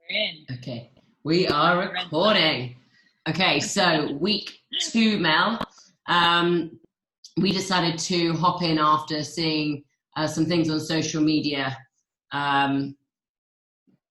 in. Okay, we are recording. Okay, so week 2, Mel. We decided to hop in after seeing some things on social media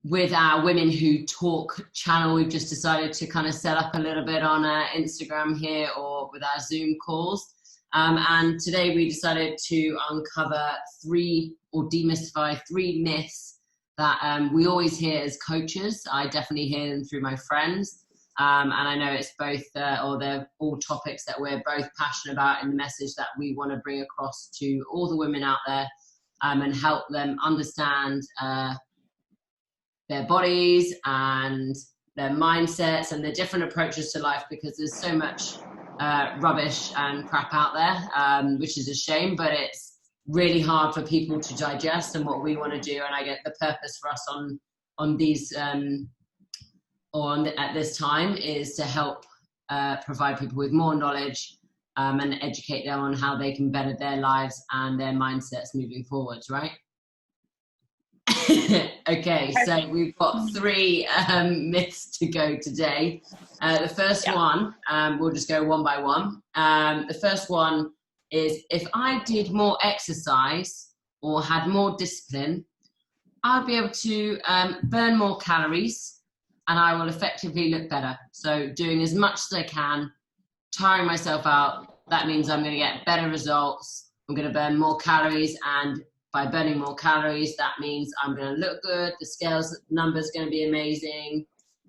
with our Women Who Talk channel. We've just decided to kind of set up a little bit on Instagram here or with our Zoom calls. And today we decided to uncover demystify 3 myths that we always hear as coaches. I definitely hear them through my friends. And I know it's both, or they're all topics that we're both passionate about in the message that we want to bring across to all the women out there and help them understand their bodies and their mindsets and their different approaches to life, because there's so much rubbish and crap out there, which is a shame, but it's really hard for people to digest. And what we want to do, and I get the purpose for us on these at this time, is to help provide people with more knowledge and educate them on how they can better their lives and their mindsets moving forwards, right? Okay, so we've got 3 myths to go today. The first one, we'll just go one by one. The first one is, if I did more exercise or had more discipline, I'll be able to burn more calories and I will effectively look better. So doing as much as I can, tiring myself out, that means I'm going to get better results. I'm going to burn more calories, and by burning more calories, that means I'm going to look good. The scales number's going to be amazing,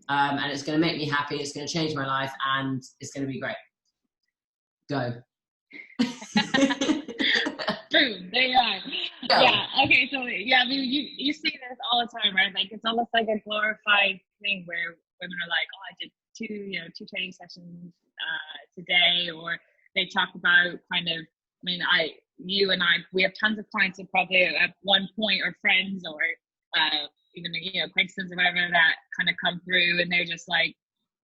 and it's going to make me happy. It's going to change my life, and it's going to be great. Go. Boom, there you are. Go. Yeah, okay, so yeah, I mean, you see this all the time, right? Like, it's almost like a glorified thing where women are like, oh, I did 2 training sessions today, or they talk about kind of, I mean, you and I, we have tons of clients who probably at one point, or friends, or even acquaintances or whatever, that kind of come through and they're just like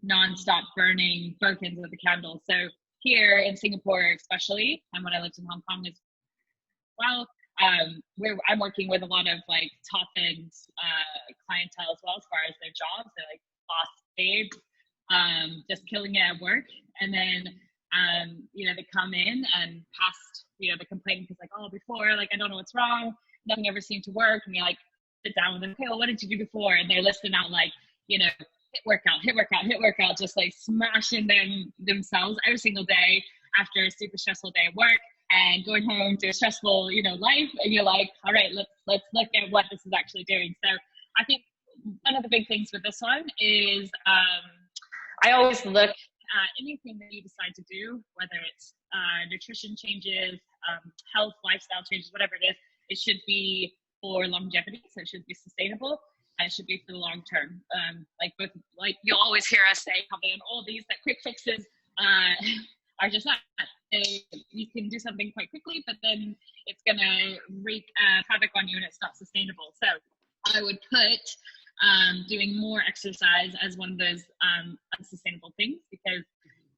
non-stop burning both ends of the candle. So here in Singapore especially, and when I lived in Hong Kong as well, I'm working with a lot of like top end clientele as well, as far as their jobs. They're like boss babes, just killing it at work, and then they come in and past, the complaining is like, oh, before, like, I don't know what's wrong, nothing ever seemed to work, and you like sit down with them, okay, well, what did you do before? And they're listing out like, hit workout, just like smashing themselves every single day after a super stressful day at work, and going home to a stressful, life, and you're like, all right, let's look at what this is actually doing. So I think one of the big things with this one is I always look at anything that you decide to do, whether it's nutrition changes, health, lifestyle changes, whatever it is, it should be for longevity. So it should be sustainable, and it should be for the long term. Like you'll always hear us say, probably, and all these that quick fixes are just that. You can do something quite quickly, but then it's gonna wreak havoc on you, and it's not sustainable. So I would put doing more exercise as one of those unsustainable things, because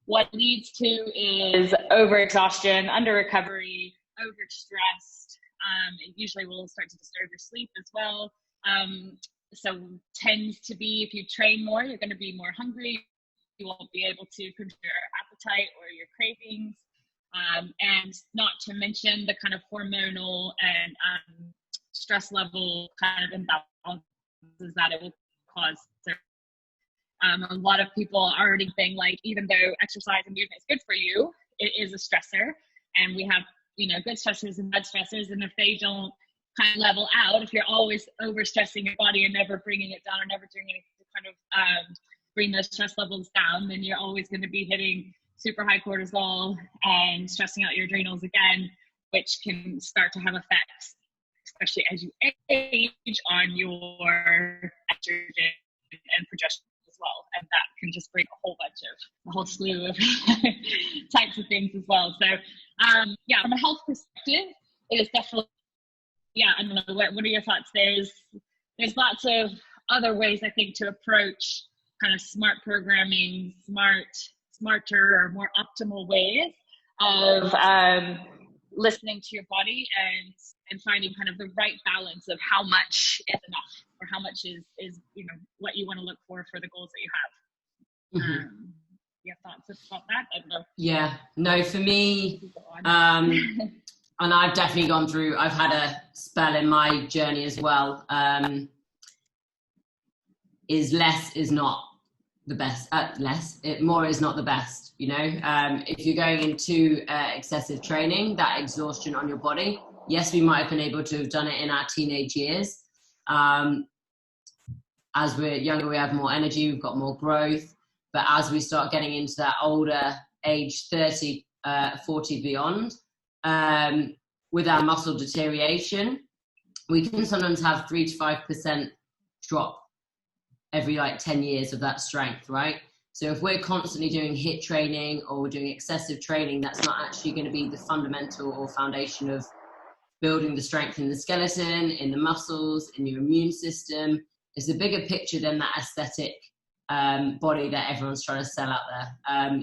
what leads to is overexhaustion, under recovery, overstressed. It usually will start to disturb your sleep as well. So tends to be, if you train more, you're going to be more hungry. You won't be able to control your appetite or your cravings. And not to mention the kind of hormonal and stress level kind of imbalances that it will cause. So, a lot of people already think, like, even though exercise and movement is good for you, it is a stressor. And we have, good stressors and bad stressors. And if they don't kind of level out, if you're always overstressing your body and never bringing it down, or never doing anything to kind of bring those stress levels down, then you're always going to be hitting super high cortisol and stressing out your adrenals again, which can start to have effects, especially as you age, on your estrogen and progesterone as well. And that can just bring a whole slew of types of things as well. So from a health perspective, it is definitely, I don't know, what are your thoughts? There's lots of other ways, I think, to approach kind of smart programming, smarter or more optimal ways of listening to your body and and finding kind of the right balance of how much is enough, or how much is what you want to look for the goals that you have. Mm-hmm. You have thoughts about that? I don't know. Yeah, no, for me, and I've definitely gone through, I've had a spell in my journey as well, is less is not the best, more is not the best, if you're going into excessive training, that exhaustion on your body, yes, we might have been able to have done it in our teenage years. As we're younger, we have more energy, we've got more growth. But as we start getting into that older age, 30, 40 beyond, with our muscle deterioration, we can sometimes have 3 to 5% drop every 10 years of that strength, right? So if we're constantly doing HIIT training or we're doing excessive training, that's not actually going to be the fundamental or foundation of building the strength in the skeleton, in the muscles, in your immune system. It's a bigger picture than that aesthetic body that everyone's trying to sell out there.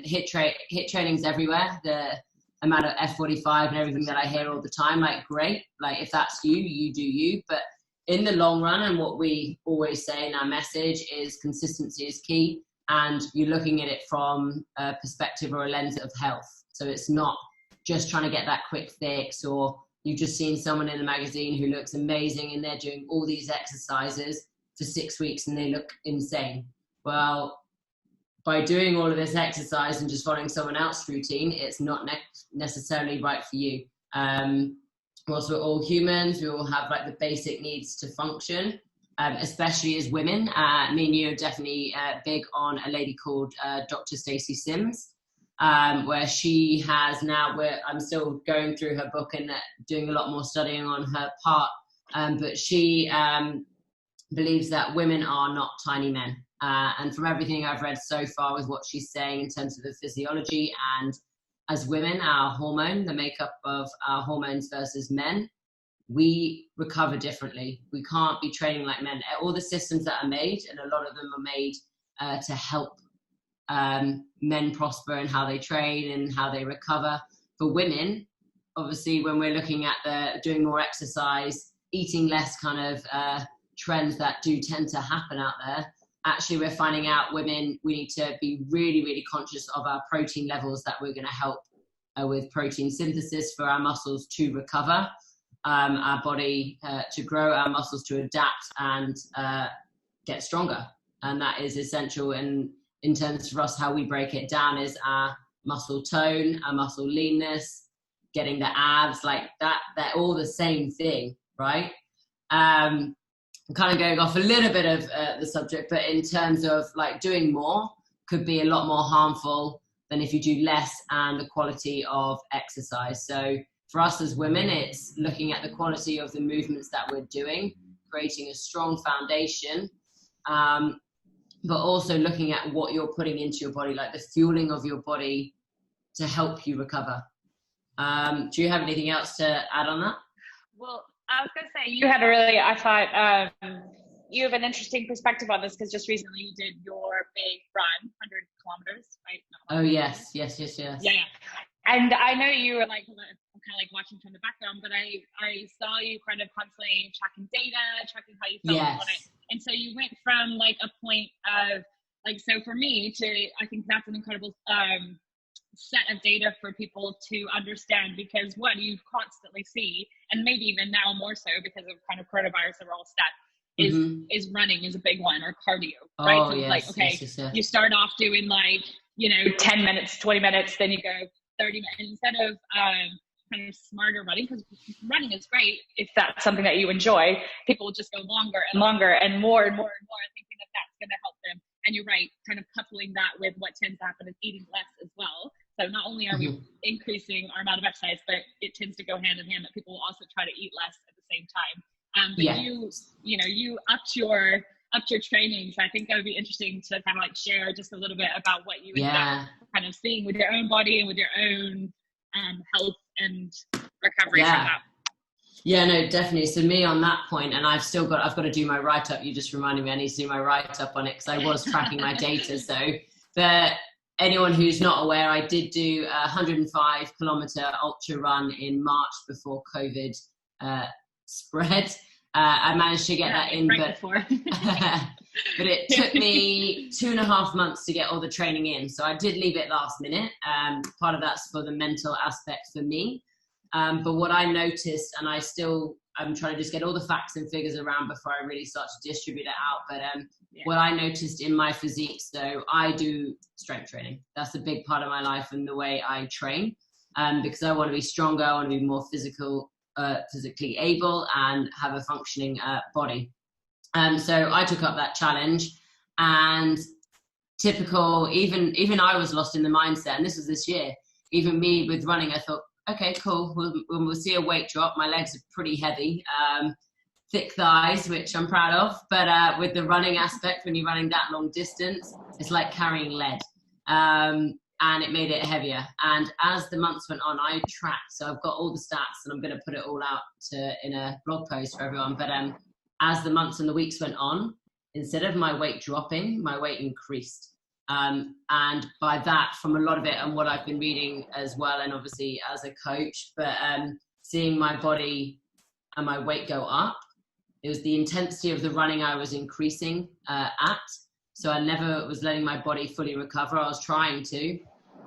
HIIT training's everywhere. The amount of F45 and everything that I hear all the time, great. If that's you, you do you. But in the long run, and what we always say in our message is consistency is key. And you're looking at it from a perspective or a lens of health. So it's not just trying to get that quick fix, or you've just seen someone in the magazine who looks amazing and they're doing all these exercises for 6 weeks and they look insane. Well, by doing all of this exercise and just following someone else's routine, it's not necessarily right for you. Also, we're all humans. We all have the basic needs to function, especially as women. Me and you are definitely big on a lady called Dr. Stacey Sims, where she has now, I'm still going through her book and doing a lot more studying on her part, but she believes that women are not tiny men. And from everything I've read so far with what she's saying in terms of the physiology, and as women, our hormone, the makeup of our hormones versus men, we recover differently. We can't be training like men. All the systems that are made, and a lot of them are made to help men prosper in how they train and how they recover. For women, obviously, when we're looking at doing more exercise, eating less kind of trends that do tend to happen out there, actually we're finding out women, we need to be really, really conscious of our protein levels that we're going to help with protein synthesis for our muscles to recover, our body to grow, our muscles to adapt and get stronger. And that is essential. And in terms of us, how we break it down is our muscle tone, our muscle leanness, getting the abs, that, they're all the same thing, right? I'm kind of going off a little bit of the subject, but in terms of doing more could be a lot more harmful than if you do less, and the quality of exercise. So for us as women, it's looking at the quality of the movements that we're doing, creating a strong foundation, but also looking at what you're putting into your body, the fueling of your body to help you recover. Do you have anything else to add on that? Well, I was going to say, you had I thought you have an interesting perspective on this, because just recently you did your big run, 100 kilometers, right? Oh, yes. Yeah. And I know you were I'm kind of watching from the background, but I saw you kind of constantly tracking data, tracking how you felt on it. And so you went from a point of so for me I think that's an incredible set of data for people to understand, because what you constantly see, and maybe even now more so because of kind of coronavirus that we're all stuck, is running is a big one, or cardio, right? So it's yes. You start off doing 10 minutes, 20 minutes, then you go 30 minutes instead of kind of smarter running, because running is great if that's something that you enjoy. People will just go longer and longer and more and more and more, thinking that that's going to help them. And you're right, kind of coupling that with what tends to happen is eating less as well. So not only are we increasing our amount of exercise, but it tends to go hand in hand that people will also try to eat less at the same time. But you upped your training. So I think that would be interesting to kind of share just a little bit about what you ended up kind of seeing with your own body and with your own health and recovery from that. Yeah, no, definitely. So me on that point, and I've got to do my write-up. You just reminded me I need to do my write-up on it, because I was tracking my data. So for anyone who's not aware, I did do a 105 kilometer ultra run in March before COVID spread. I managed to get that in, right but it took me 2.5 months to get all the training in. So I did leave it last minute. Part of that's for the mental aspect for me. But what I noticed, and I'm trying to just get all the facts and figures around before I really start to distribute it out. But what I noticed in my physique, so I do strength training. That's a big part of my life and the way I train, because I want to be stronger. I want to be more physically able and have a functioning body. So I took up that challenge, and typical, even I was lost in the mindset, and this was this year. Even me with running, I thought, okay, cool, we'll see a weight drop. My legs are pretty heavy, thick thighs, which I'm proud of. But with the running aspect, when you're running that long distance, it's like carrying lead. And it made it heavier. And as the months went on, I tracked. So I've got all the stats, and I'm going to put it all out in a blog post for everyone. But as the months and the weeks went on, instead of my weight dropping, my weight increased. And by that, from a lot of it and what I've been reading as well, and obviously as a coach, but seeing my body and my weight go up, it was the intensity of the running I was increasing at. So I never was letting my body fully recover. I was trying to,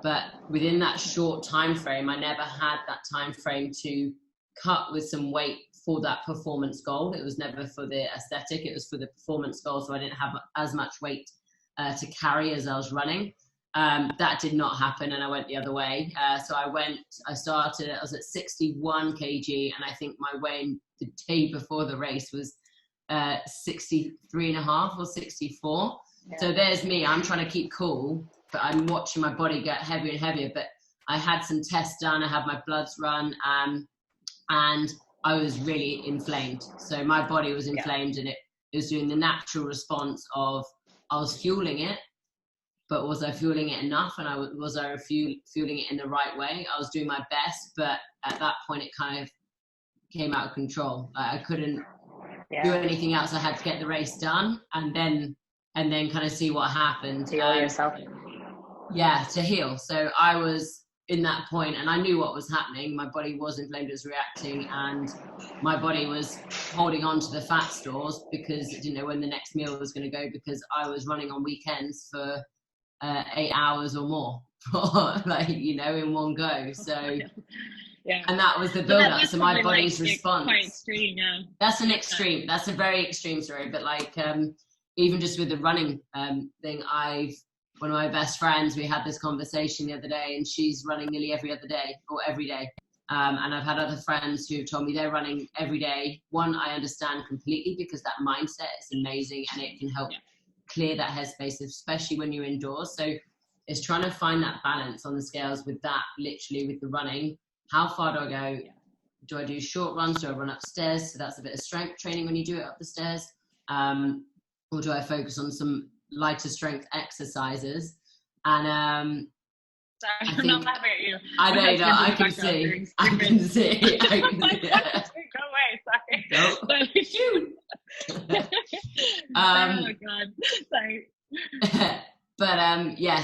but within that short time frame, I never had that time frame to cut with some weight for that performance goal. It was never for the aesthetic, it was for the performance goal. So I didn't have as much weight to carry as I was running. That did not happen, and I went the other way. So I was at 61 kg, and I think my weight the day before the race was 63.5 or 64. Yeah. So there's me, I'm trying to keep cool, but I'm watching my body get heavier and heavier. But I had some tests done, I had my bloods run, and I was really inflamed. So my body was inflamed, and it was doing the natural response of, I was fueling it, but was I fueling it enough? And was I fueling it in the right way? I was doing my best, but at that point it kind of came out of control. I couldn't do anything else. I had to get the race done, and then kind of see what happened. To heal yourself. Yeah, to heal. So I was in that point, and I knew what was happening. My body was inflamed, it was reacting, and my body was holding on to the fat stores because it didn't know when the next meal was going to go, because I was running on weekends for 8 hours or more, in one go. So and that was the build-up. So my body's response. Quite extreme, yeah. That's an extreme. That's a very extreme story. But even just with the running thing, one of my best friends, we had this conversation the other day, and she's running nearly every other day or every day. And I've had other friends who've told me they're running every day. One, I understand completely, because that mindset is amazing, and it can help clear that headspace, especially when you're indoors. So it's trying to find that balance on the scales with that, literally with the running. How far do I go? Do I do short runs? Do I run upstairs? So that's a bit of strength training when you do it up the stairs. Or do I focus on some lighter strength exercises? And sorry, I'm not laughing at you. I know, I can see. I can see. Go away, sorry. Nope. Shoot. Oh my God, sorry. But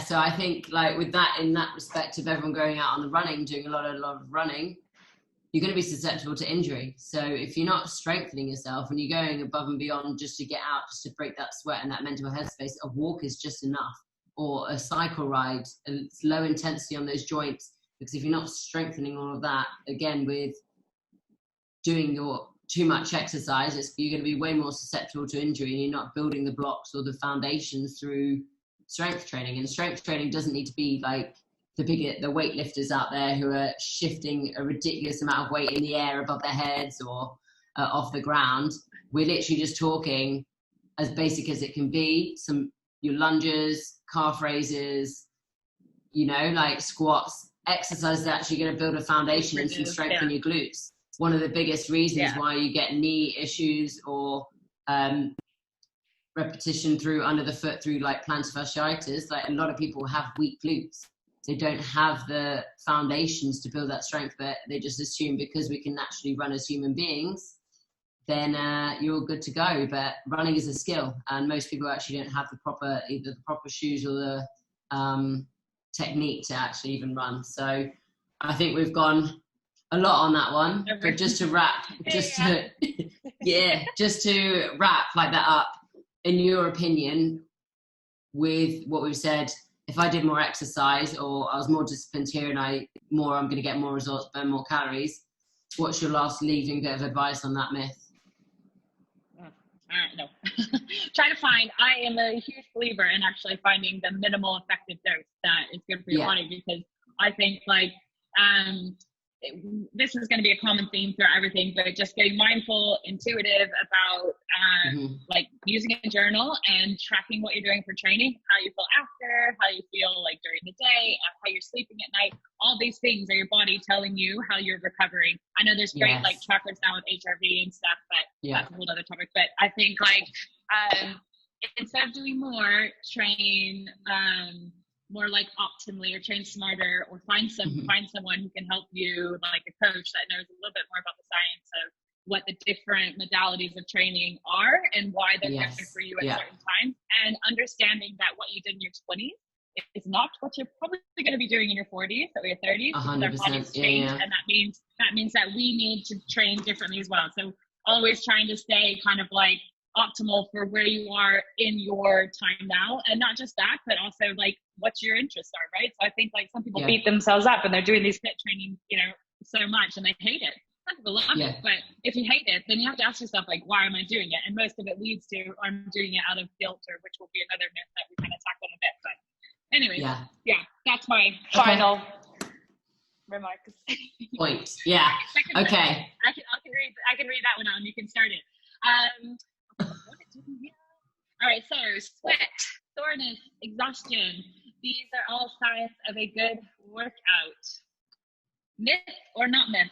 so I think with that, in that respect of everyone going out on the running, doing a lot of running, you're going to be susceptible to injury. So if you're not strengthening yourself and you're going above and beyond just to get out, just to break that sweat and that mental headspace, a walk is just enough, or a cycle ride. It's low intensity on those joints, because if you're not strengthening all of that, again, with doing your too much exercise, you're going to be way more susceptible to injury, and you're not building the blocks or the foundations through strength training. And strength training doesn't need to be like the weightlifters out there who are shifting a ridiculous amount of weight in the air above their heads or off the ground. We're literally just talking as basic as it can be. Your lunges, calf raises, squats, exercises that are actually going to build a foundation and some strength in your glutes. One of the biggest reasons why you get knee issues or repetition through under the foot through plantar fasciitis, a lot of people have weak glutes. They don't have the foundations to build that strength, but they just assume because we can naturally run as human beings, then you're good to go. But running is a skill, and most people actually don't have either the proper shoes or the technique to actually even run. So I think we've gone a lot on that one, but just to wrap, just to wrap like that up, in your opinion, with what we've said, if I did more exercise or I was more disciplined here and I'm going to get more results, burn more calories, what's your last leaving bit of advice on that myth? No. I am a huge believer in actually finding the minimal effective dose that is good for your body, because I think this is going to be a common theme through everything, but just getting mindful, intuitive about using a journal and tracking what you're doing for training, how you feel after, how you feel like during the day, how you're sleeping at night. All these things are your body telling you how you're recovering. I know there's great trackers now with HRV and stuff, but that's a whole other topic. But I think instead of doing more, train more optimally, or train smarter, or find someone who can help you, like a coach that knows a little bit more about the science of what the different modalities of training are and why they're good for you at certain times, and understanding that what you did in your 20s is not what you're probably going to be doing in your 40s or your 30s, because our bodies change, and that means that we need to train differently as well. So always trying to stay kind of optimal for where you are in your time now, and not just that, but also what your interests are, right? So I think some people beat themselves up and they're doing these fit training, so much, and they hate it. Some people love it, but if you hate it, then you have to ask yourself why am I doing it? And most of it leads to I'm doing it out of guilt, or which will be another myth that we kind of tackle in a bit. But anyways, that's my final remarks. Point. Yeah. Okay. I can read that one out and you can start it. All right, so sweat, soreness, exhaustion. These are all signs of a good workout. Myth or not myth?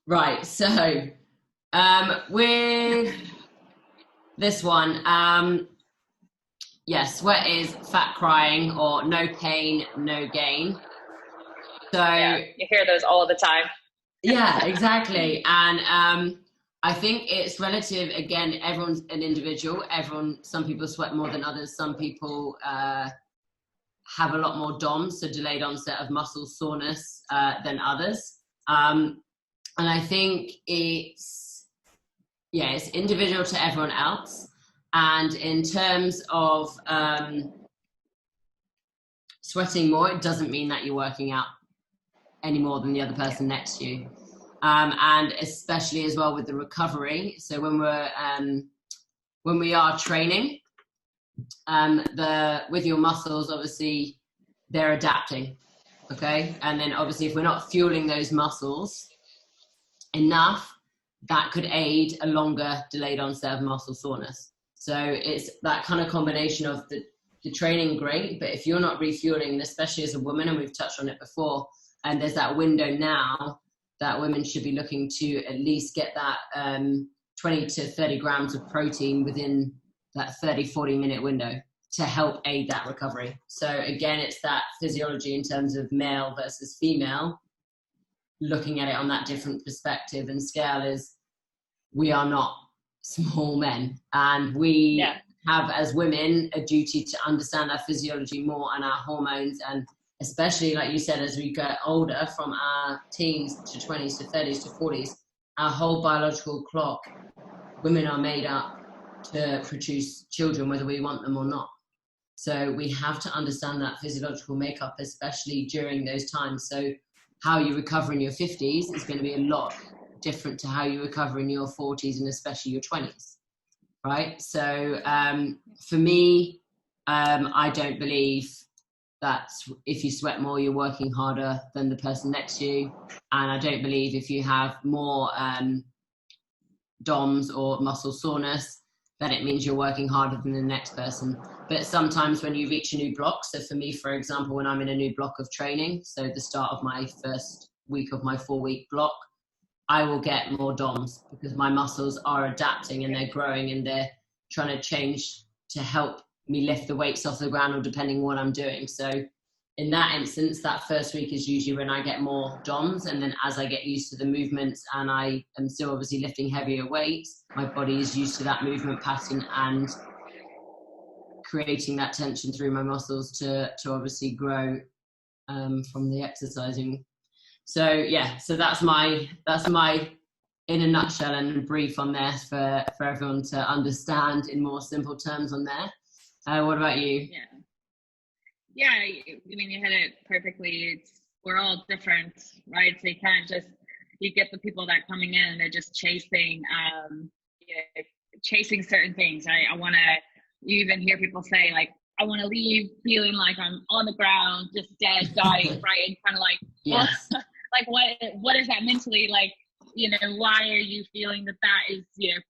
Right, so with this one, sweat is fat crying, or no pain, no gain. So you hear those all the time. Yeah, exactly. And I think it's relative. Again, everyone's an individual. Some people sweat more than others. Some people have a lot more DOMS, so delayed onset of muscle soreness, than others. And I think it's individual to everyone else. And in terms of sweating more, it doesn't mean that you're working out any more than the other person next to you. And especially as well with the recovery. So when we are training, with your muscles, obviously they're adapting. Okay. And then obviously if we're not fueling those muscles enough, that could aid a longer delayed onset of muscle soreness. So it's that kind of combination of the training, great, but if you're not refueling, and especially as a woman, and we've touched on it before, and there's that window now that women should be looking to at least get that 20 to 30 grams of protein within that 30-40 minute window to help aid that recovery. So again, it's that physiology in terms of male versus female, looking at it on that different perspective and scale. Is we are not small men, and we have as women a duty to understand our physiology more and our hormones, and especially like you said, as we get older, from our teens to 20s to 30s to 40s, our whole biological clock, women are made up to produce children whether we want them or not. So we have to understand that physiological makeup, especially during those times. So how you recover in your 50s is going to be a lot different to how you recover in your 40s and especially your 20s, right? So for me, I don't believe that if you sweat more, you're working harder than the person next to you. And I don't believe if you have more DOMS or muscle soreness, that it means you're working harder than the next person. But sometimes when you reach a new block, so for me, for example, when I'm in a new block of training, so the start of my first week of my 4-week block, I will get more DOMS because my muscles are adapting and they're growing and they're trying to change to help me lift the weights off the ground, or depending what I'm doing. So in that instance, that first week is usually when I get more DOMS, and then as I get used to the movements and I am still obviously lifting heavier weights, my body is used to that movement pattern and creating that tension through my muscles to obviously grow from the exercising. So yeah, so that's my in a nutshell and brief on there for everyone to understand in more simple terms on there. What about you? Yeah, I mean, you hit it perfectly. We're all different, right? So you get the people that coming in, they're just chasing certain things, right? You even hear people say, like, I want to leave feeling like I'm on the ground, just dead, dying, right? And kind of like, yes. well, like, what is that mentally? Like, why are you feeling that is,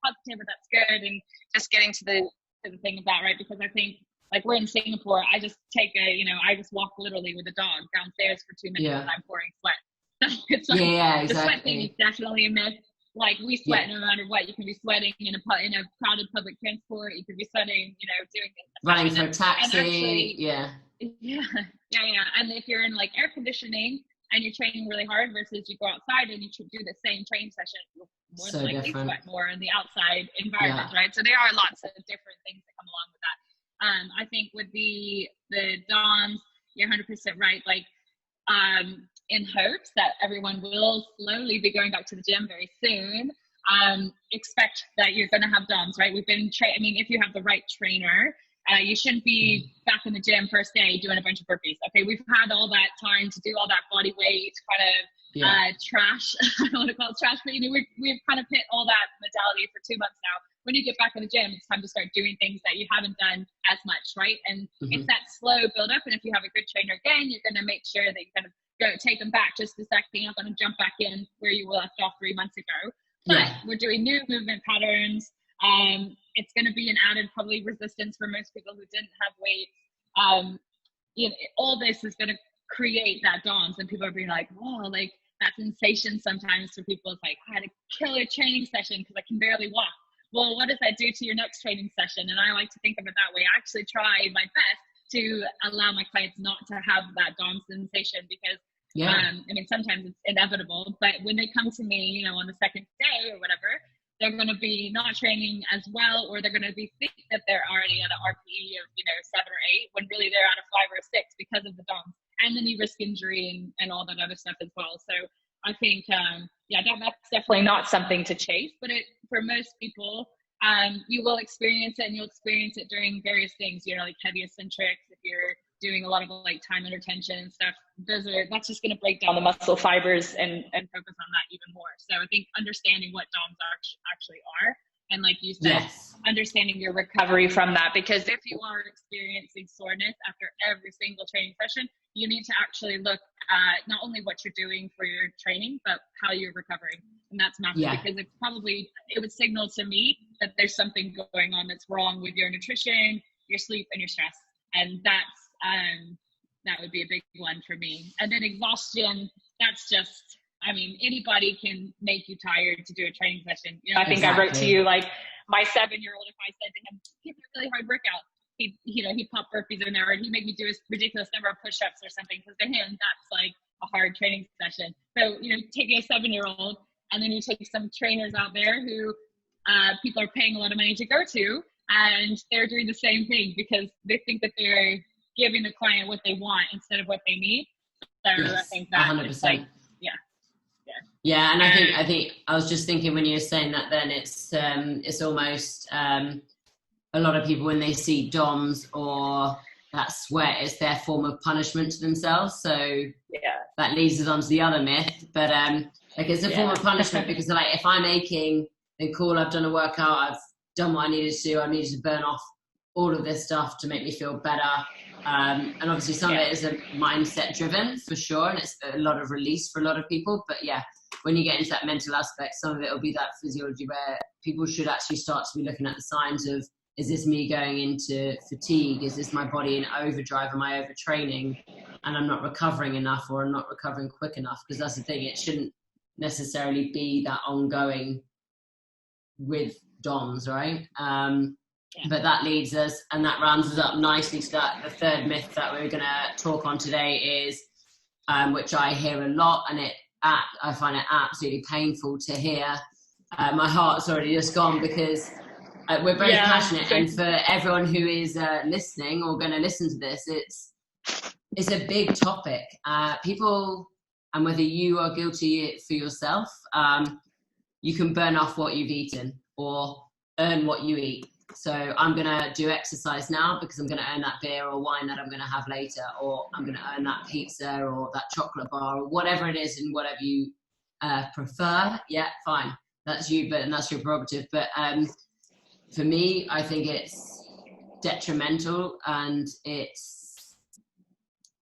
positive or that's good? And just getting to the thing of that, right? Because I think, like, we're in Singapore, I just I just walk literally with a dog downstairs for 2 minutes and I'm pouring sweat. So it's like, exactly. The sweat thing is definitely a myth. Like, we sweat no matter what. You can be sweating in a crowded public transport. You could be sweating, doing running for a taxi. Actually, yeah. And if you're in like air conditioning and you're training really hard versus you go outside and you do the same training session, you'll more than likely sweat more in the outside environment, right? So there are lots of different things that come along with that. I think with the DOMs, you're 100% right. Like, in hopes that everyone will slowly be going back to the gym very soon, expect that you're going to have DOMs, right? We've been if you have the right trainer, you shouldn't be back in the gym first day doing a bunch of burpees. Okay, we've had all that time to do all that body weight kind of trash. I don't want to call it trash, but we've kind of hit all that modality for 2 months now. When you get back in the gym, it's time to start doing things that you haven't done as much, right? And it's that slow build up. And if you have a good trainer again, you're going to make sure that you kind of go take them back just a second. You're not going to jump back in where you were left off 3 months ago. But we're doing new movement patterns. It's going to be an added probably resistance for most people who didn't have weight. All this is going to create that DOMS, and people are being like, "Whoa!" Like, that sensation sometimes for people is like, "I had a killer training session because I can barely walk." Well, what does that do to your next training session? And I like to think of it that way. I actually try my best to allow my clients not to have that DOM sensation because, sometimes it's inevitable. But when they come to me, on the second day or whatever, they're going to be not training as well, or they're going to be think that they're already at an RPE of, 7 or 8, when really they're at a 5 or a 6 because of the DOM. And then you risk injury and all that other stuff as well. So I think, that's definitely not something to chase, but for most people, you will experience it, and you'll experience it during various things, like heavy eccentrics. If you're doing a lot of like time under tension and stuff, that's just going to break down the muscle fibers and focus on that even more. So I think understanding what DOMs actually are, and like you said, understanding your recovery from that, because if you are experiencing soreness after every single training session, you need to actually look at not only what you're doing for your training, but how you're recovering. And that's massive, because it would signal to me that there's something going on that's wrong with your nutrition, your sleep, and your stress. And that would be a big one for me. And then exhaustion, that's just, anybody can make you tired to do a training session. I think I wrote to you, like, my 7-year-old, if I said to him, give me a really hard workout, he'd pop burpees in there, and he'd make me do a ridiculous number of push-ups or something, because to him, that's like a hard training session. So, taking a 7-year-old, and then you take some trainers out there who people are paying a lot of money to go to, and they're doing the same thing because they think that they're giving the client what they want instead of what they need. So I think that 100%. And I think I was just thinking when you were saying that, then it's almost a lot of people, when they see DOMs or that sweat, it's their form of punishment to themselves. So that leads us on to the other myth, but it's a form of punishment, because like, if I'm aching, then cool, I've done a workout, I've done what I needed to do, I needed to burn off all of this stuff to make me feel better. And obviously some of it is a mindset driven for sure, and it's a lot of release for a lot of people. But when you get into that mental aspect, some of it will be that physiology where people should actually start to be looking at the signs of, is this me going into fatigue? Is this my body in overdrive? Am I overtraining and I'm not recovering enough, or I'm not recovering quick enough? Because that's the thing, it shouldn't necessarily be that ongoing with DOMs, right? But that leads us, and that rounds us up nicely to the third myth that we're going to talk on today is, which I hear a lot, and I find it absolutely painful to hear. My heart's already just gone, because we're very passionate, and for everyone who is listening or going to listen to this, it's a big topic. People, and whether you are guilty for yourself, you can burn off what you've eaten or earn what you eat. So I'm going to do exercise now because I'm going to earn that beer or wine that I'm going to have later, or I'm going to earn that pizza or that chocolate bar or whatever it is, and whatever you prefer. Yeah, fine. That's you, and that's your prerogative. But for me, I think it's detrimental, and it's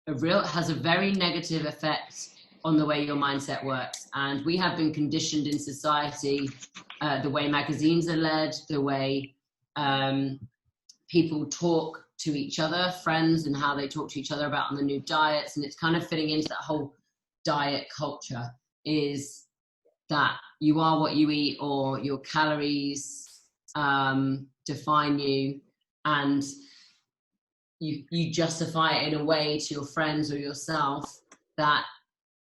has a very negative effect on the way your mindset works. And we have been conditioned in society, the way magazines are led, the way people talk to each other, friends, and how they talk to each other about on the new diets. And it's kind of fitting into that whole diet culture, is that you are what you eat, or your calories define you, and you justify it in a way to your friends or yourself that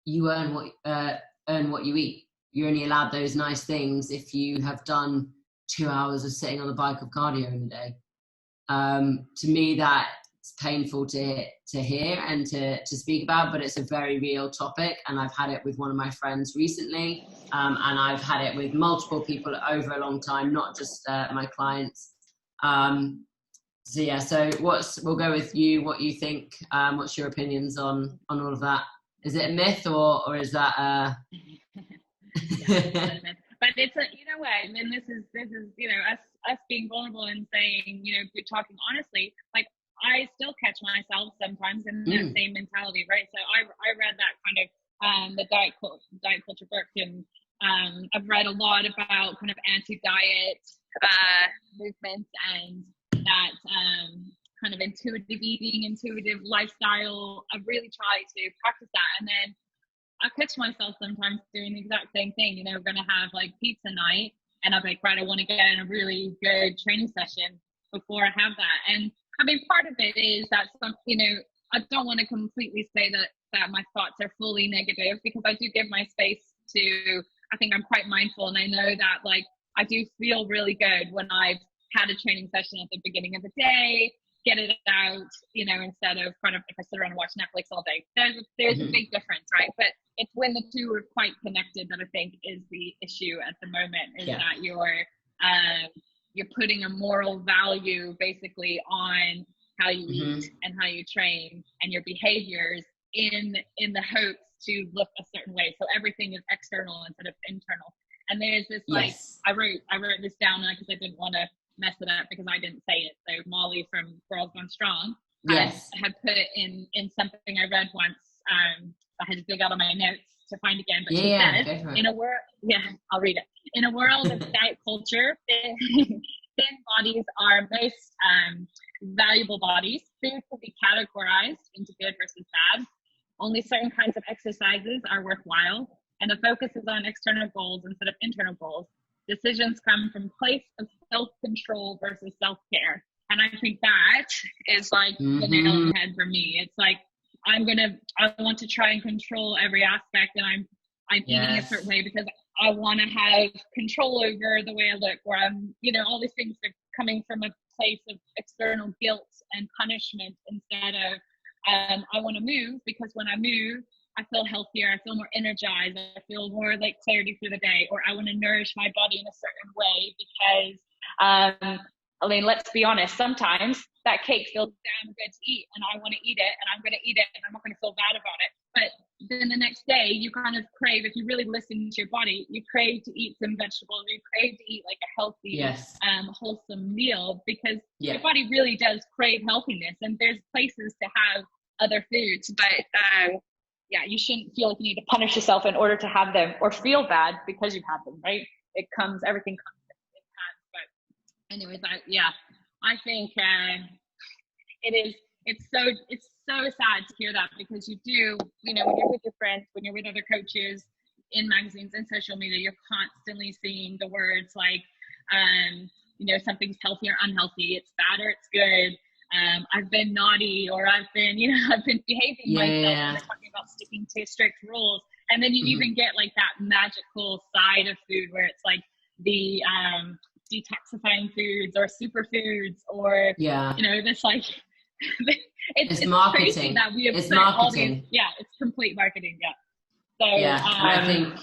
you earn what you eat. You're only allowed those nice things if you have done 2 hours of sitting on the bike of cardio in a day. To me, that's painful to hear and to speak about, but it's a very real topic, and I've had it with one of my friends recently, and I've had it with multiple people over a long time, not just my clients. So yeah, so we'll go with you, what you think, what's your opinions on all of that? Is it a myth or is that But it's you know what, and this is us being vulnerable and saying, we're talking honestly, like I still catch myself sometimes in that same mentality, right? So I read that kind of the diet culture book, and I've read a lot about kind of anti-diet movements, and that kind of intuitive eating, intuitive lifestyle. I really try to practice that, and then I catch myself sometimes doing the exact same thing. We're going to have like pizza night, and I'm like, right, I want to get in a really good training session before I have that. And I mean, part of it is that I don't want to completely say that my thoughts are fully negative, because I do give my space to, I think I'm quite mindful, and I know that like I do feel really good when I've had a training session at the beginning of the day, get it out, instead of kind of, if I sit around and watch Netflix all day. There's a big difference, right? But it's when the two are quite connected that I think is the issue at the moment, is that you're putting a moral value basically on how you eat and how you train and your behaviors in the hopes to look a certain way. So everything is external instead of internal. And there's this I wrote this down because I didn't want to mess it up because I didn't say it. So Molly from Girls Gone Strong had put in something I read once. I had to dig out of my notes to find again, but she says, I'll read it. In a world of diet culture, thin bodies are most valuable bodies. Food can be categorized into good versus bad. Only certain kinds of exercises are worthwhile, and the focus is on external goals instead of internal goals. Decisions come from place of self-control versus self-care. And I think that is like the nail on the head for me. It's like, I want to try and control every aspect, and I'm eating a certain way because I want to have control over the way I look, or I'm, all these things are coming from a place of external guilt and punishment instead of, I want to move because when I move, I feel healthier, I feel more energized, I feel more like clarity through the day, or I want to nourish my body in a certain way because, I mean, let's be honest, sometimes that cake feels damn good to eat and I want to eat it and I'm going to eat it and I'm not going to feel bad about it. But then the next day you kind of crave, if you really listen to your body, you crave to eat some vegetables, you crave to eat like a healthy, wholesome meal because your body really does crave healthiness, and there's places to have other foods, but you shouldn't feel like you need to punish yourself in order to have them or feel bad because you have them, right? Everything comes in time. But anyways, I think it's so sad to hear that, because you do, when you're with your friends, when you're with other coaches, in magazines and social media, you're constantly seeing the words like, something's healthy or unhealthy, it's bad or it's good. I've been naughty, or I've been behaving myself. And they're talking about sticking to strict rules. And then you even get like that magical side of food where it's like the detoxifying foods or superfoods, or this like It's Crazy marketing. that we have It's put all these, marketing. yeah, it's complete marketing. Yeah. So, Yeah, and I think,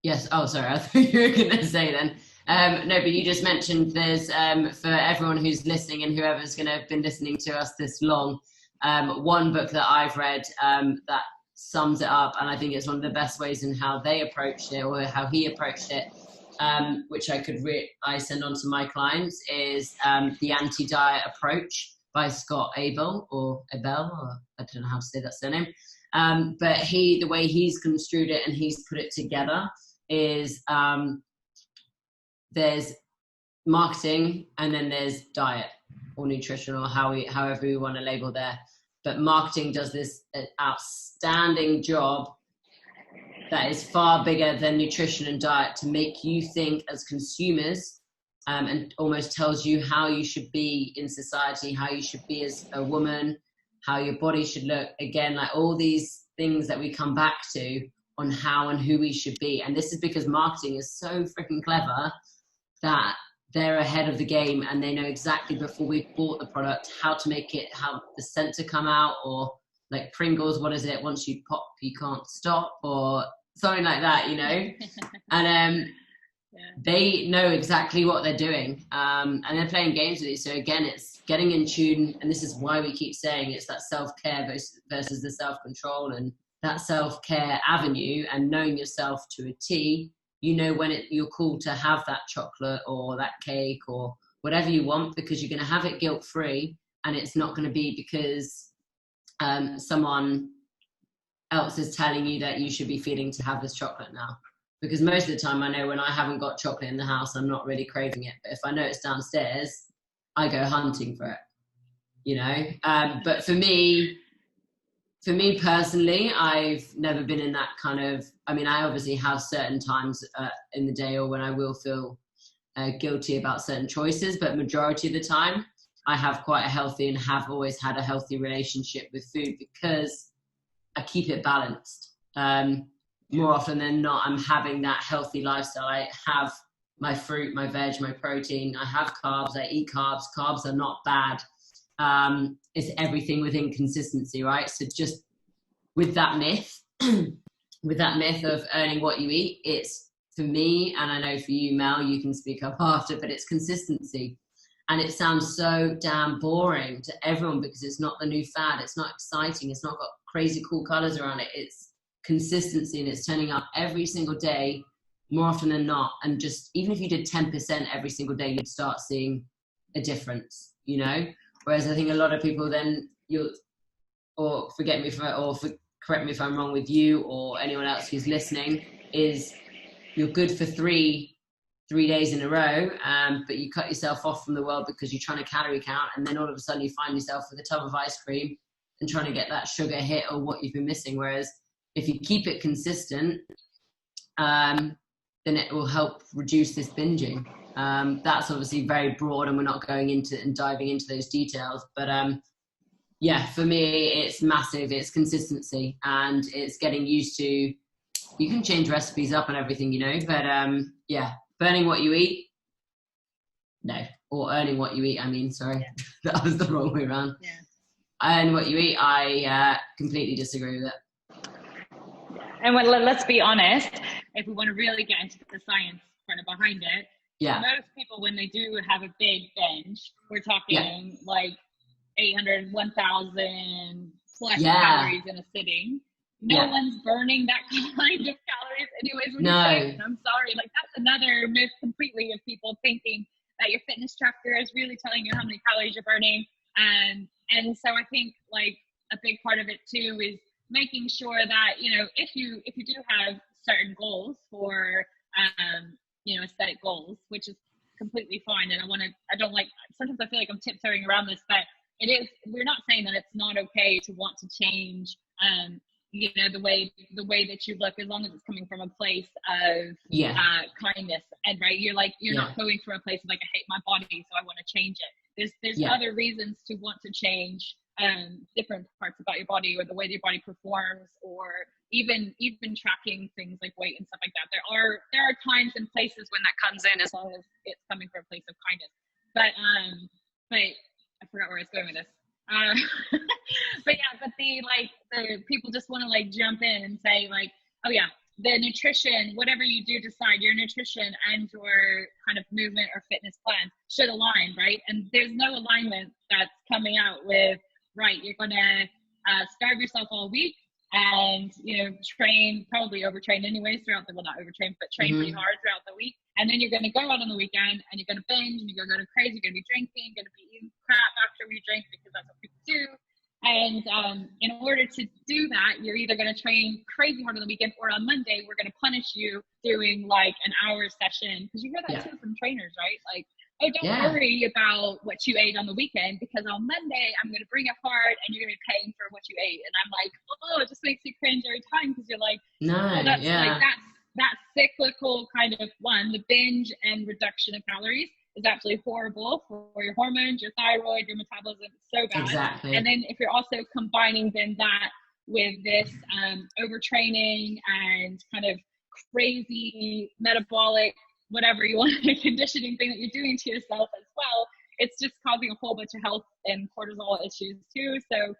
yes. Oh, sorry. I thought you were going to say then. No, but you just mentioned there's, for everyone who's listening and whoever's going to have been listening to us this long, one book that I've read that sums it up, and I think it's one of the best ways in how they approached it, or how he approached it, which I send on to my clients, is The Anti-Diet Approach by Scott Abel, or I don't know how to say that surname. But the way he's construed it and he's put it together is there's marketing and then there's diet or nutrition, or however we want to label there. But marketing does this outstanding job that is far bigger than nutrition and diet to make you think as consumers, and almost tells you how you should be in society, how you should be as a woman, how your body should look. Again, like all these things that we come back to on how and who we should be. And this is because marketing is so freaking clever that they're ahead of the game, and they know exactly before we've bought the product how to make it, how the scent to come out, or like Pringles, what is it? Once you pop, you can't stop, or something like that, you know? And they know exactly what they're doing, and they're playing games with you. So again, it's getting in tune, and this is why we keep saying it's that self-care versus the self-control, and that self-care avenue, and knowing yourself to a T. You know when you're cool to have that chocolate or that cake or whatever you want, because you're going to have it guilt-free, and it's not going to be because someone else is telling you that you should be feeling to have this chocolate now. Because most of the time I know when I haven't got chocolate in the house, I'm not really craving it. But if I know it's downstairs, I go hunting for it, you know? But for me personally, I've never been in that kind of, I mean, I obviously have certain times in the day or when I will feel guilty about certain choices, but majority of the time I have quite a healthy and have always had a healthy relationship with food, because I keep it balanced. More often than not, I'm having that healthy lifestyle. I have my fruit, my veg, my protein. I have carbs. I eat carbs. Carbs are not bad. It's everything within consistency, right? So just with that myth, of earning what you eat, it's, for me, and I know for you, Mel, you can speak up after, but it's consistency. And it sounds so damn boring to everyone because it's not the new fad. It's not exciting. It's not got crazy cool colors around it. It's consistency, and it's turning up every single day more often than not. And just even if you did 10% every single day, you'd start seeing a difference, you know? Whereas I think a lot of people then correct me if I'm wrong with you or anyone else who's listening, is you're good for three days in a row, but you cut yourself off from the world because you're trying to calorie count, and then all of a sudden you find yourself with a tub of ice cream and trying to get that sugar hit or what you've been missing. Whereas if you keep it consistent, then it will help reduce this binging. That's obviously very broad, and we're not going into and diving into those details, but yeah, for me, it's massive. It's consistency, and it's getting used to, you can change recipes up and everything, you know, but yeah, burning what you eat, no, or earning what you eat, I mean, sorry, that was the wrong way around. Yeah. Earn what you eat, I completely disagree with it. And let's be honest, if we want to really get into the science kind of behind it, most people, when they do have a big binge, we're talking like 800, 1,000 plus calories in a sitting. No one's burning that kind of calories anyways. I'm sorry. Like, that's another myth completely of people thinking that your fitness tracker is really telling you how many calories you're burning. And so I think like a big part of it too is making sure that, you know, if you do have certain goals for, you know, aesthetic goals, which is completely fine. And sometimes I feel like I'm tiptoeing around this, but we're not saying that it's not okay to want to change, you know, the way that you look, as long as it's coming from a place of kindness. And right, you're not going from a place of like, I hate my body, so I want to change it. There's other reasons to want to change different parts about your body, or the way that your body performs, or even tracking things like weight and stuff like that. There are times and places when that comes in, as long as it's coming from a place of kindness. But but I forgot where I was going with this. But the people just want to like jump in and say like, oh yeah, the nutrition, whatever you do decide, your nutrition and your kind of movement or fitness plan should align, right? And there's no alignment that's coming out with, right, you're gonna starve yourself all week and train, probably overtrain anyways throughout the, well, not overtrain, but train pretty hard throughout the week, and then you're going to go out on the weekend and you're going to binge and you're going to go crazy, you're going to be drinking, going to be eating crap after we drink, because that's what people do. And in order to do that, you're either going to train crazy hard on the weekend, or on Monday we're going to punish you doing like an hour session, because you hear that too from trainers, right? Like, oh, don't worry about what you ate on the weekend, because on Monday I'm going to bring it hard and you're going to be paying for what you ate. And I'm like, oh, it just makes you cringe every time, because you're like, no, like that cyclical kind of one, the binge and reduction of calories is absolutely horrible for your hormones, your thyroid, your metabolism. It's so bad. Exactly. And then if you're also combining then that with this overtraining and kind of crazy metabolic, whatever you want, conditioning thing that you're doing to yourself as well, it's just causing a whole bunch of health and cortisol issues too. So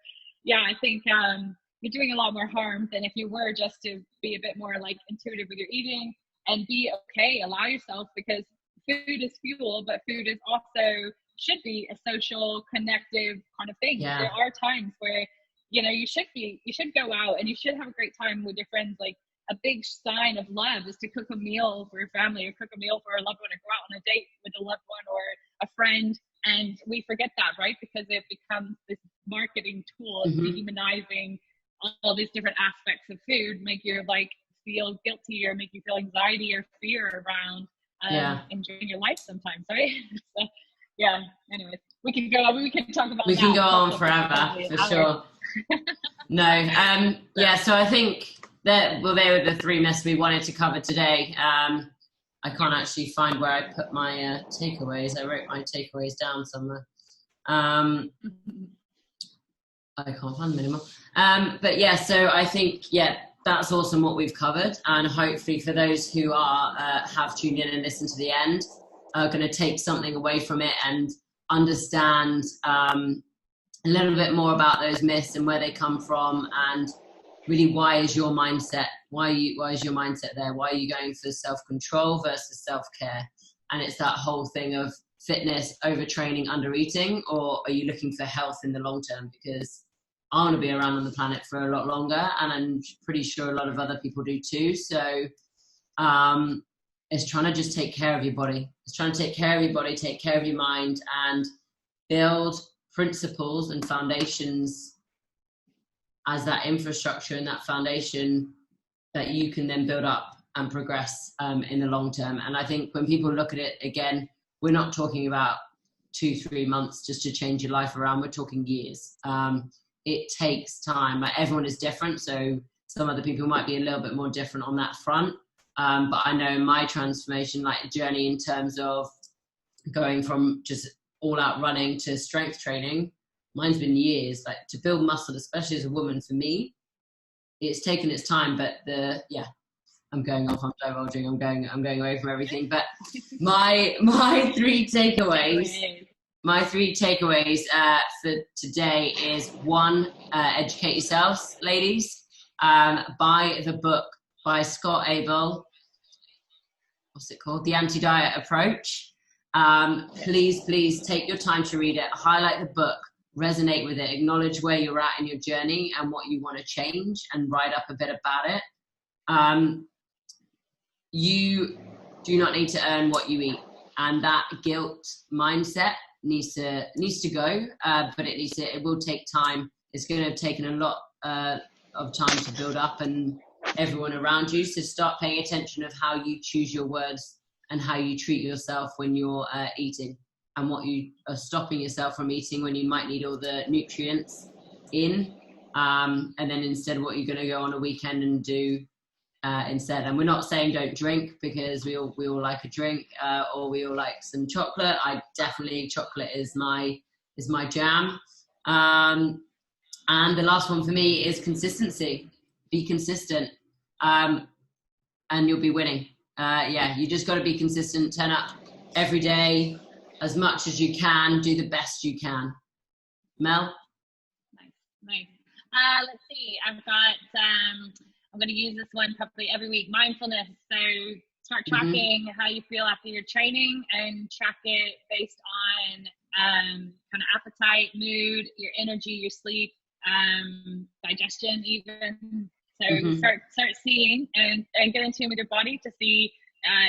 yeah, I think you're doing a lot more harm than if you were just to be a bit more like intuitive with your eating and be okay, allow yourself, because food is fuel, but food is also should be a social, connective kind of thing. There are times where you should go out and you should have a great time with your friends. Like, a big sign of love is to cook a meal for your family, or cook a meal for a loved one, or go out on a date with a loved one or a friend. And we forget that, right? Because it becomes this marketing tool, demonizing all these different aspects of food, make you like feel guilty or make you feel anxiety or fear around enjoying your life sometimes, right? So yeah, anyways, we can talk about we can go on forever for sure. No, so I think that, well, they were the 3 myths we wanted to cover today. I can't actually find where I put my takeaways. I wrote my takeaways down somewhere. I can't find them anymore. But yeah, so I think, that's awesome what we've covered. And hopefully for those who are have tuned in and listened to the end, are going to take something away from it and understand a little bit more about those myths and where they come from, and really why is your mindset there? Why are you going for self-control versus self-care? And it's that whole thing of fitness, overtraining, undereating, or are you looking for health in the long term? Because I want to be around on the planet for a lot longer, and I'm pretty sure a lot of other people do too. So it's trying to just take care of your body. It's trying to take care of your body, take care of your mind, and build principles and foundations as that infrastructure and that foundation that you can then build up and progress in the long term. And I think when people look at it, again, we're not talking about 2-3 months just to change your life around. We're talking years. It takes time. Like, everyone is different, so some other people might be a little bit more different on that front. But I know my transformation, journey in terms of going from just all out running to strength training, mine's been years. Like, to build muscle, especially as a woman, for me, it's taken its time. But I'm going off, I'm divulging, I'm going away from everything. But my 3 takeaways. My 3 takeaways for today is 1, educate yourselves, ladies. Buy the book by Scott Abel. What's it called? The Antidiet Approach. Please take your time to read it. Highlight the book. Resonate with it. Acknowledge where you're at in your journey and what you want to change, and write up a bit about it. You do not need to earn what you eat, and that guilt mindset needs to go, but it will take time. It's going to have taken a lot of time to build up, and everyone around you. So start paying attention of how you choose your words and how you treat yourself when you're eating, and what you are stopping yourself from eating when you might need all the nutrients in, and then instead what you're going to go on a weekend and do instead. And we're not saying don't drink, because we all like a drink, or we all like some chocolate. Chocolate is my jam. And the last one for me is consistency. Be consistent, and you'll be winning. You just got to be consistent. Turn up every day. as much as you can, do the best you can. Mel? Nice. Let's see. I've got, I'm going to use this one probably every week. Mindfulness. So start tracking how you feel after your training, and track it based on kind of appetite, mood, your energy, your sleep, digestion even. So start seeing and get in tune with your body to see,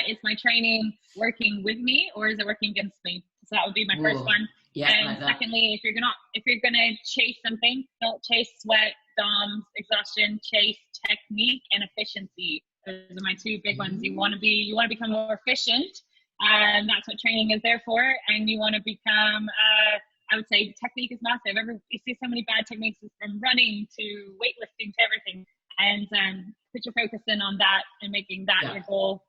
is my training working with me or is it working against me? So that would be my first one. Yeah, and like secondly, if you're gonna chase something, don't chase sweat, DOMS, exhaustion. Chase technique and efficiency. Those are my two big ones. You want to become more efficient, and that's what training is there for. And you want to become, I would say, technique is massive. You see so many bad techniques, from running to weightlifting to everything. And put your focus in on that and making that your goal,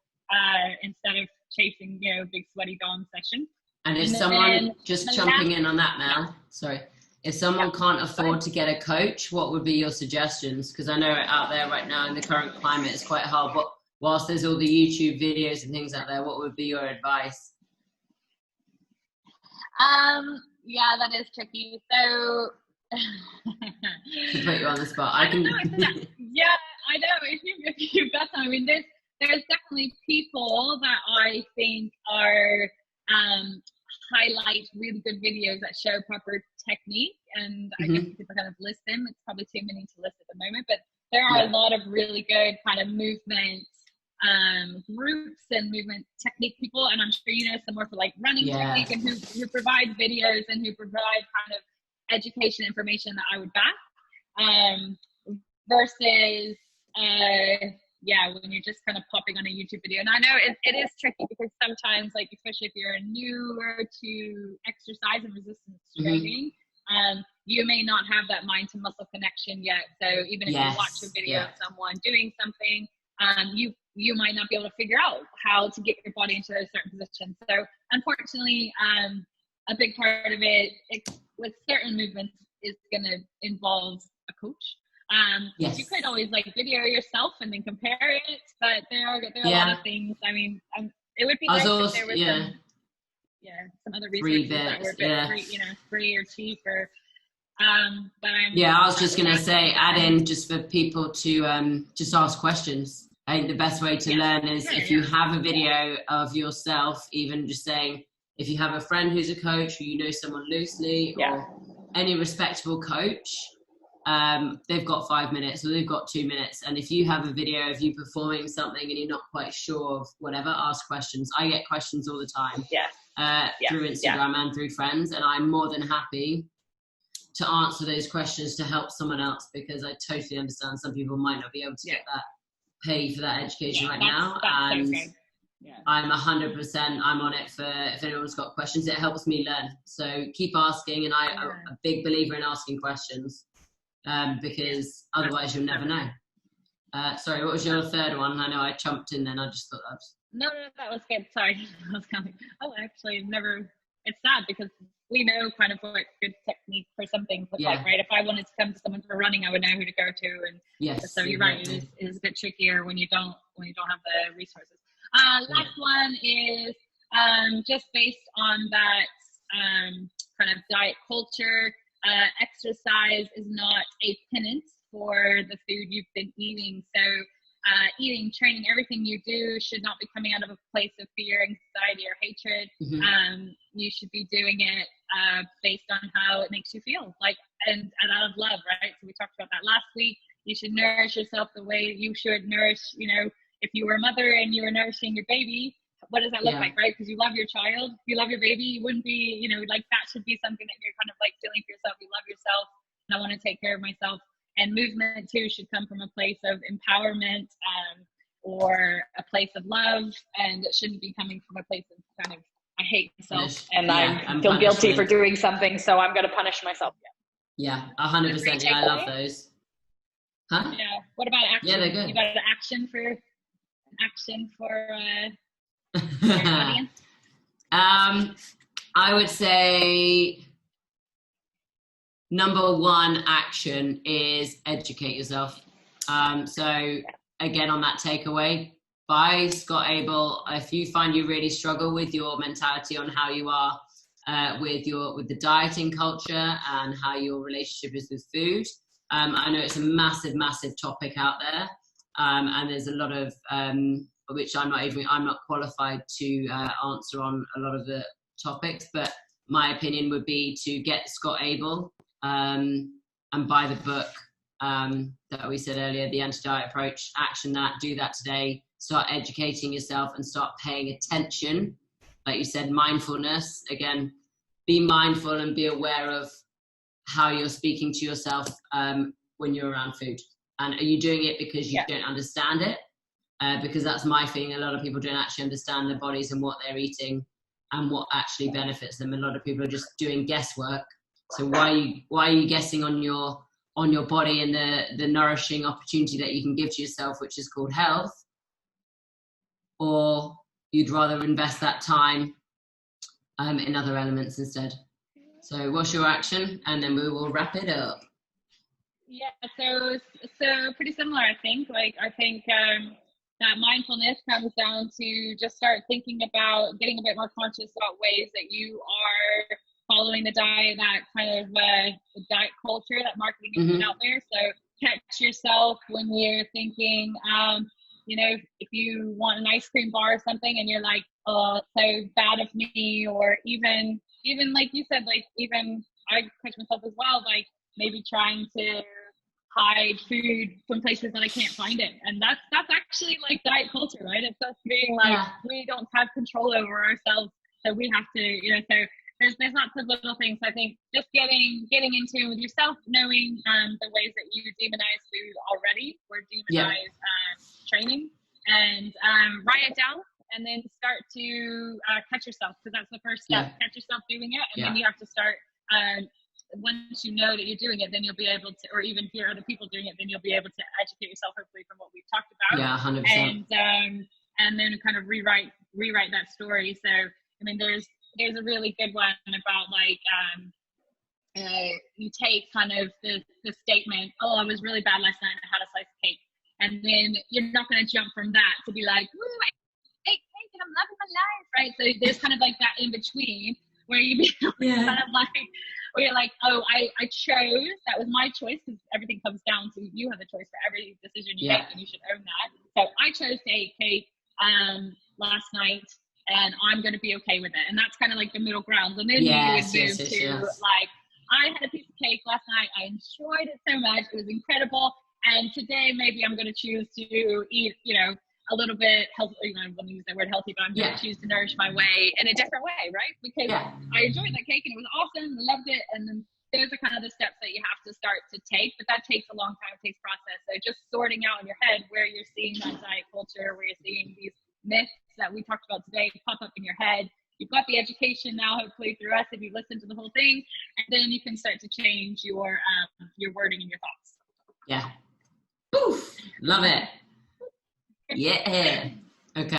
instead of chasing, big sweaty DOM session. And if someone, just jumping in on that, Mel, sorry, if someone can't afford to get a coach, what would be your suggestions? Because I know out there right now in the current climate, it's quite hard. But whilst there's all the YouTube videos and things out there, what would be your advice? Yeah, that is tricky. So to put you on the spot, I can. Yeah, I know. If you've got some, I mean, there's definitely people that I think are highlight really good videos that show proper technique, and I guess people kind of list them. It's probably too many to list at the moment, but there are a lot of really good kind of movement groups and movement technique people, and I'm sure you know some more for like running technique, and who provide videos and who provide kind of education information that I would back, versus when you're just kind of popping on a YouTube video. And I know it is tricky, because sometimes, like, especially if you're newer to exercise and resistance training, you may not have that mind to muscle connection yet. So even if you watch a video of someone doing something, you might not be able to figure out how to get your body into a certain position. So unfortunately, a big part of it with certain movements is going to involve a coach. You could always like video yourself and then compare it, but there are a lot of things. I mean, it would be nice if there was some other resources that were a bit free, free or cheap, or but I was just gonna say, add in just for people to just ask questions. I think the best way to learn is if you have a video of yourself, even just saying, if you have a friend who's a coach, or you know someone loosely, or any respectable coach, they've got 5 minutes or they've got 2 minutes. And if you have a video of you performing something and you're not quite sure of whatever, ask questions. I get questions all the time through Instagram and through friends, and I'm more than happy to answer those questions to help someone else, because I totally understand some people might not be able to get that, pay for that education right now. And I'm 100%, I'm on it for if anyone's got questions. It helps me learn. So keep asking, and I'm a big believer in asking questions. Because otherwise you'll never know. Sorry, what was your third one? I know I jumped in then. I just thought that was... No, that was good. Sorry. I was kind of actually never... It's sad, because we know kind of what good technique for some things look like, right? If I wanted to come to someone for running, I would know who to go to. And so you're right, it is a bit trickier when you don't have the resources. Last one is just based on that kind of diet culture. Exercise is not a penance for the food you've been eating. So eating, training, everything you do should not be coming out of a place of fear, anxiety, or hatred. You should be doing it based on how it makes you feel, and out of love, right? So we talked about that last week. You should nourish yourself the way you should nourish, if you were a mother and you were nourishing your baby, what does that look like, right? Because you love your child, you love your baby. You wouldn't be, that should be something that you're kind of like feeling for yourself. You love yourself, and I want to take care of myself. And movement too should come from a place of empowerment, or a place of love, and it shouldn't be coming from a place of kind of, I hate myself and I feel guilty for doing something, so I'm going to punish myself. 100%. I love those. Huh? Yeah. What about action? Yeah, they're good. You got an action for your audience? I would say number one action is educate yourself. So again, on that takeaway, by Scott Abel, if you find you really struggle with your mentality on how you are with the dieting culture and how your relationship is with food. I know it's a massive topic out there, and there's a lot of which I'm not qualified to answer on a lot of the topics, but my opinion would be to get Scott Abel and buy the book that we said earlier, the Antidiet Approach. Action that, do that today. Start educating yourself and start paying attention. Like you said, mindfulness. Again, be mindful and be aware of how you're speaking to yourself when you're around food. And are you doing it because you don't understand it? Because that's my thing. A lot of people don't actually understand their bodies and what they're eating and what actually benefits them. A lot of people are just doing guesswork. So why are you guessing on your body and the nourishing opportunity that you can give to yourself, which is called health? Or you'd rather invest that time in other elements instead. So what's your action? And then we will wrap it up. Yeah, so pretty similar, I think. I think that mindfulness comes down to just start thinking about getting a bit more conscious about ways that you are following the diet, that kind of the diet culture that marketing is putting out there. So catch yourself when you're thinking, if you want an ice cream bar or something and you're like, oh, it's so bad of me, or even like you said, like even I catch myself as well, like maybe trying to hide food from places that I can't find it. And that's actually like diet culture, right? It's us being like, we don't have control over ourselves, so we have to, so there's lots of little things. I think just getting in tune with yourself, knowing the ways that you demonize food already, or demonize training, and write it down, and then start to catch yourself, because that's the first step. Catch yourself doing it, and then you have to start. Once you know that you're doing it, then you'll be able to, or even hear other people doing it, then you'll be able to educate yourself, hopefully, from what we've talked about. Yeah, 100%. And then kind of rewrite that story. So I mean, there's a really good one about like you take kind of the statement, oh, I was really bad last night and I had a slice of cake, and then you're not going to jump from that to be like, ooh, I ate cake and I'm loving my life, right? So there's kind of like that in between where you be kind of like, where you're like, oh, I chose, that was my choice, because everything comes down to you have a choice for every decision you make, and you should own that. So I chose to eat cake last night, and I'm going to be okay with it. And that's kind of like the middle ground. And then you would move to like, I had a piece of cake last night. I enjoyed it so much. It was incredible. And today maybe I'm going to choose to eat, a little bit healthy. I wouldn't use the word healthy, but I'm going to choose to nourish my way in a different way, right? Because I enjoyed that cake and it was awesome. I loved it. And then those are kind of the steps that you have to start to take, but that takes a long time. It takes process. So just sorting out in your head where you're seeing that diet culture, where you're seeing these myths that we talked about today pop up in your head. You've got the education now, hopefully through us, if you listen to the whole thing, and then you can start to change your wording and your thoughts. Yeah. Oof, love it. Yeah.